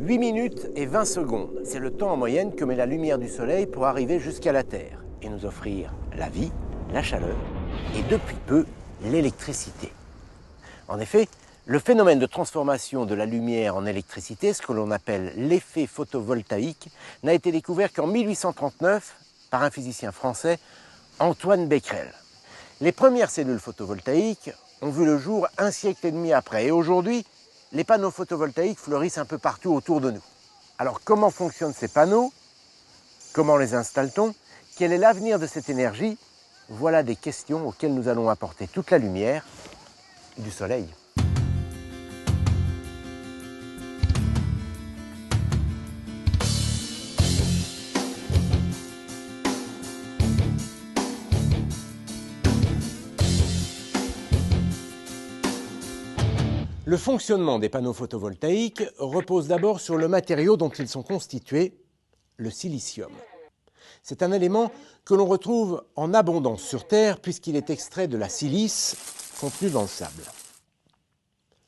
8 minutes et 20 secondes, c'est le temps en moyenne que met la lumière du soleil pour arriver jusqu'à la Terre et nous offrir la vie, la chaleur et depuis peu l'électricité. En effet, le phénomène de transformation de la lumière en électricité, ce que l'on appelle l'effet photovoltaïque, n'a été découvert qu'en 1839 par un physicien français, Antoine Becquerel. Les premières cellules photovoltaïques ont vu le jour un siècle et demi après et aujourd'hui, les panneaux photovoltaïques fleurissent un peu partout autour de nous. Alors comment fonctionnent ces panneaux? Comment les installe-t-on? Quel est l'avenir de cette énergie? Voilà des questions auxquelles nous allons apporter toute la lumière du soleil. Le fonctionnement des panneaux photovoltaïques repose d'abord sur le matériau dont ils sont constitués, le silicium. C'est un élément que l'on retrouve en abondance sur Terre puisqu'il est extrait de la silice contenue dans le sable.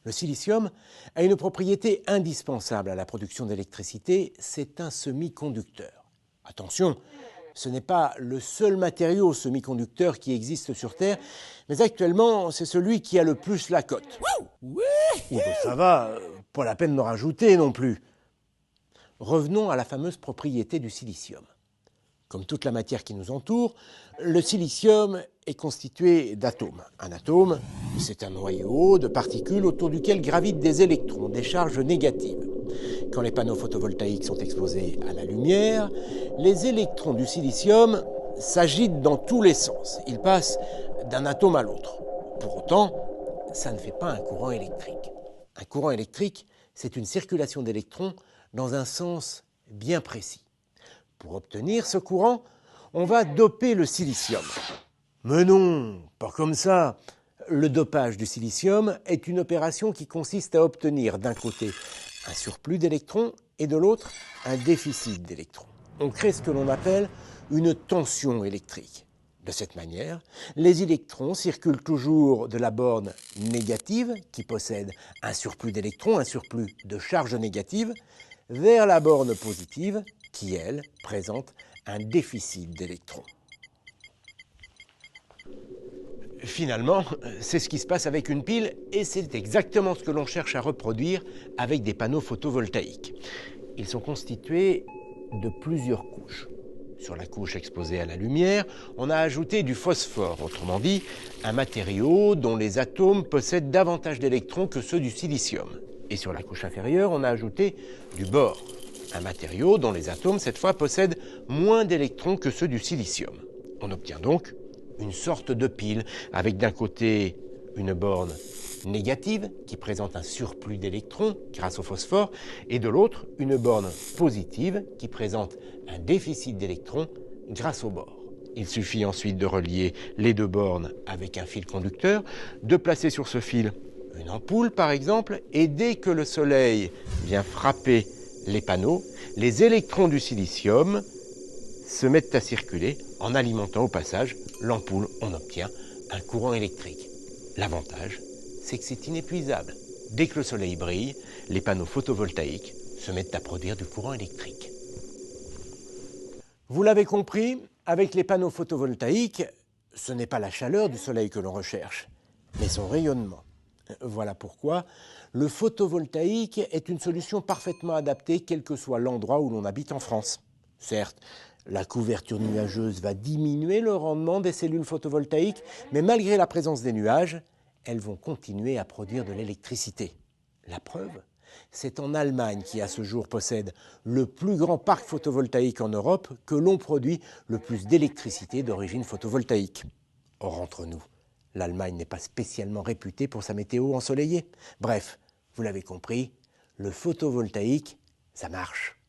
Le silicium a une propriété indispensable à la production d'électricité, c'est un semi-conducteur. Attention, ce n'est pas le seul matériau semi-conducteur qui existe sur Terre, mais actuellement, c'est celui qui a le plus la cote. Ça va, pas la peine de rajouter non plus. Revenons à la fameuse propriété du silicium. Comme toute la matière qui nous entoure, le silicium est constitué d'atomes. Un atome, c'est un noyau de particules autour duquel gravitent des électrons, des charges négatives. Quand les panneaux photovoltaïques sont exposés à la lumière, les électrons du silicium s'agitent dans tous les sens. Ils passent d'un atome à l'autre. Pour autant, ça ne fait pas un courant électrique. Un courant électrique, c'est une circulation d'électrons dans un sens bien précis. Pour obtenir ce courant, on va doper le silicium. Mais non, pas comme ça. Le dopage du silicium est une opération qui consiste à obtenir d'un côté un surplus d'électrons et de l'autre un déficit d'électrons. On crée ce que l'on appelle une tension électrique. De cette manière, les électrons circulent toujours de la borne négative, qui possède un surplus d'électrons, un surplus de charge négative, vers la borne positive, qui, elle, présente un déficit d'électrons. Finalement, c'est ce qui se passe avec une pile et c'est exactement ce que l'on cherche à reproduire avec des panneaux photovoltaïques. Ils sont constitués de plusieurs couches. Sur la couche exposée à la lumière, on a ajouté du phosphore, autrement dit, un matériau dont les atomes possèdent davantage d'électrons que ceux du silicium. Et sur la couche inférieure, on a ajouté du bore, un matériau dont les atomes, cette fois, possèdent moins d'électrons que ceux du silicium. On obtient donc une sorte de pile, avec d'un côté une borne négative qui présente un surplus d'électrons grâce au phosphore, et de l'autre une borne positive qui présente un déficit d'électrons grâce au bore. Il suffit ensuite de relier les deux bornes avec un fil conducteur, de placer sur ce fil une ampoule par exemple, et dès que le soleil vient frapper les panneaux, les électrons du silicium se mettent à circuler en alimentant au passage l'ampoule. On obtient un courant électrique. L'avantage, c'est que c'est inépuisable. Dès que le soleil brille, les panneaux photovoltaïques se mettent à produire du courant électrique. Vous l'avez compris, avec les panneaux photovoltaïques, ce n'est pas la chaleur du soleil que l'on recherche, mais son rayonnement. Voilà pourquoi le photovoltaïque est une solution parfaitement adaptée quel que soit l'endroit où l'on habite en France. Certes, la couverture nuageuse va diminuer le rendement des cellules photovoltaïques, mais malgré la présence des nuages, elles vont continuer à produire de l'électricité. La preuve, c'est en Allemagne qui à ce jour possède le plus grand parc photovoltaïque en Europe que l'on produit le plus d'électricité d'origine photovoltaïque. Or, entre nous, l'Allemagne n'est pas spécialement réputée pour sa météo ensoleillée. Bref, vous l'avez compris, le photovoltaïque, ça marche.